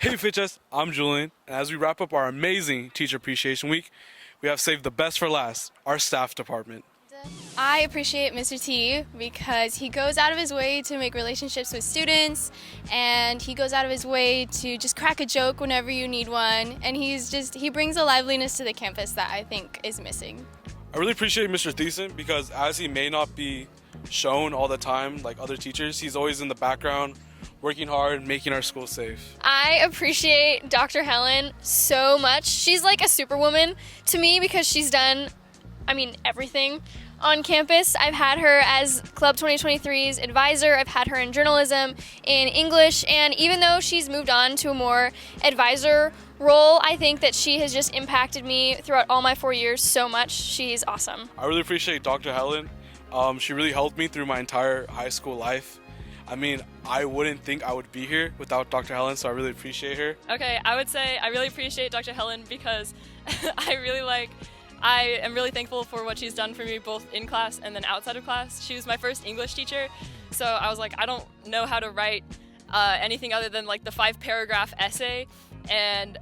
Hey FHS, I'm Julian, and as we wrap up our amazing Teacher Appreciation Week, we have saved the best for last, our staff department. I appreciate Mr. T because he goes out of his way to make relationships with students, and he goes out of his way to just crack a joke whenever you need one, and he brings a liveliness to the campus that I think is missing. I really appreciate Mr. Thiessen because as he may not be shown all the time like other teachers, he's always in the background, working hard, making our school safe. I appreciate Dr. Helen so much. She's like a superwoman to me because she's done, everything on campus. I've had her as Club 2023's advisor. I've had her in journalism, in English, and even though she's moved on to a more advisor role, I think that she has just impacted me throughout all my 4 years so much. She's awesome. I really appreciate Dr. Helen. She really helped me through my entire high school life. I wouldn't think I would be here without Dr. Helen, so I really appreciate her. Okay, I would say I really appreciate Dr. Helen because I am really thankful for what she's done for me both in class and then outside of class. She was my first English teacher, so I was like, I don't know how to write anything other than like the 5-paragraph essay, and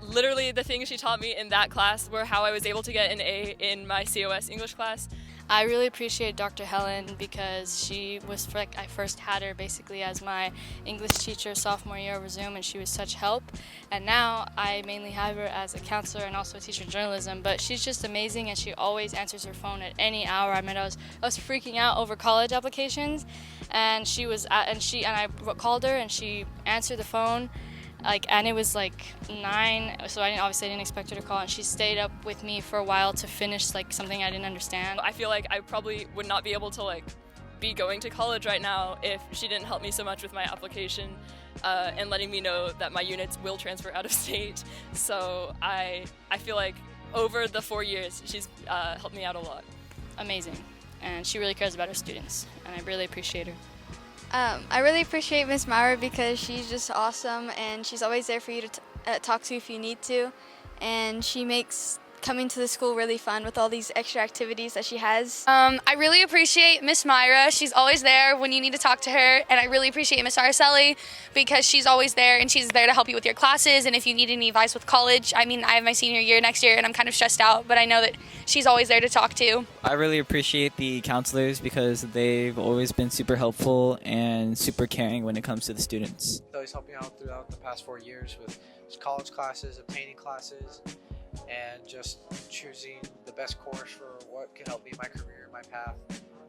literally the things she taught me in that class were how I was able to get an A in my COS English class. I really appreciate Dr. Helen because I first had her basically as my English teacher sophomore year over Zoom, and she was such help. And now I mainly have her as a counselor and also a teacher in journalism, but she's just amazing and she always answers her phone at any hour. I was freaking out over college applications, and I called her and she answered the phone. And it was like 9, so I didn't expect her to call, and she stayed up with me for a while to finish something I didn't understand. I feel like I probably would not be able to be going to college right now if she didn't help me so much with my application and letting me know that my units will transfer out of state. So I feel like over the 4 years she's helped me out a lot. Amazing, and she really cares about her students, and I really appreciate her. I really appreciate Miss Myra because she's just awesome and she's always there for you to talk to if you need to, and she makes coming to the school really fun with all these extra activities that she has. I really appreciate Miss Myra. She's always there when you need to talk to her, and I really appreciate Miss Araceli because she's always there and she's there to help you with your classes and if you need any advice with college. I have my senior year next year and I'm kind of stressed out, but I know that she's always there to talk to. I really appreciate the counselors because they've always been super helpful and super caring when it comes to the students. Always helped me out throughout the past 4 years with college classes, and painting classes, and just choosing the best course for what could help me in my career, my path.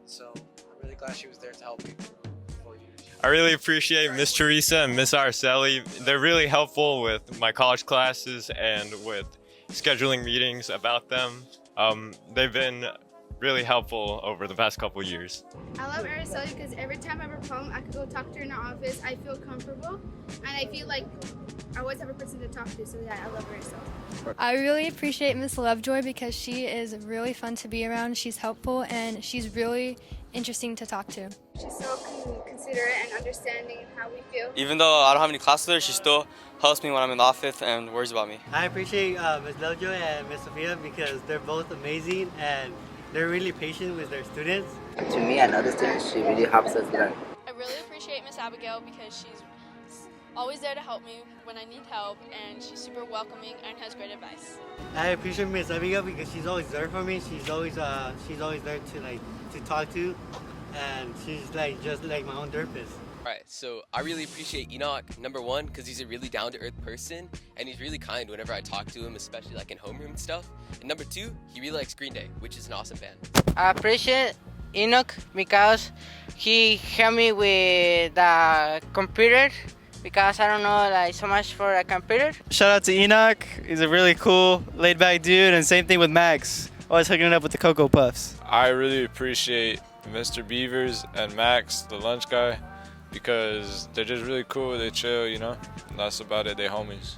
So I'm really glad she was there to help me through 4 years. I really appreciate Miss Teresa and Miss Araceli. They're really helpful with my college classes and with scheduling meetings about them. They've been really helpful over the past couple years. I love Araceli because every time I have a problem, I could go talk to her in the office. I feel comfortable, and I feel like I always have a person to talk to, so yeah, I love Araceli. I really appreciate Miss Lovejoy because she is really fun to be around. She's helpful and she's really interesting to talk to. She's so considerate and understanding in how we feel. Even though I don't have any classes with her, she still helps me when I'm in the office and worries about me. I appreciate Miss Lovejoy and Miss Sophia because they're both amazing and they're really patient with their students. To me and other students, she really helps us learn. I really appreciate Miss Abigail because she's always there to help me when I need help, and she's super welcoming and has great advice. I appreciate Miss Abigail because she's always there for me. She's always there to talk to, and she's just like my own therapist. Alright, so I really appreciate Enoch, number one, because he's a really down-to-earth person, and he's really kind whenever I talk to him, especially in homeroom and stuff. And number two, he really likes Green Day, which is an awesome band. I appreciate Enoch because he helped me with the computer because I don't know so much for a computer. Shout out to Enoch. He's a really cool, laid-back dude, and same thing with Max. Always hooking it up with the Cocoa Puffs. I really appreciate Mr. Beavers and Max, the lunch guy, because they're just really cool. They chill, and that's about it. They homies.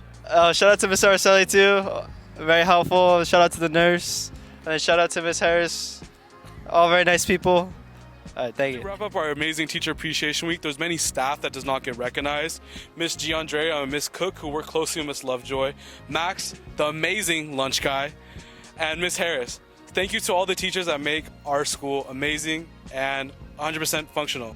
Shout out to Miss Araceli too. Very helpful. Shout out to the nurse. And then shout out to Miss Harris. All very nice people. All right, thank you. To wrap up our amazing Teacher Appreciation Week, there's many staff that does not get recognized. Miss Giandrea and Miss Cook, who work closely with Miss Lovejoy. Max, the amazing lunch guy. And Miss Harris. Thank you to all the teachers that make our school amazing and 100% functional.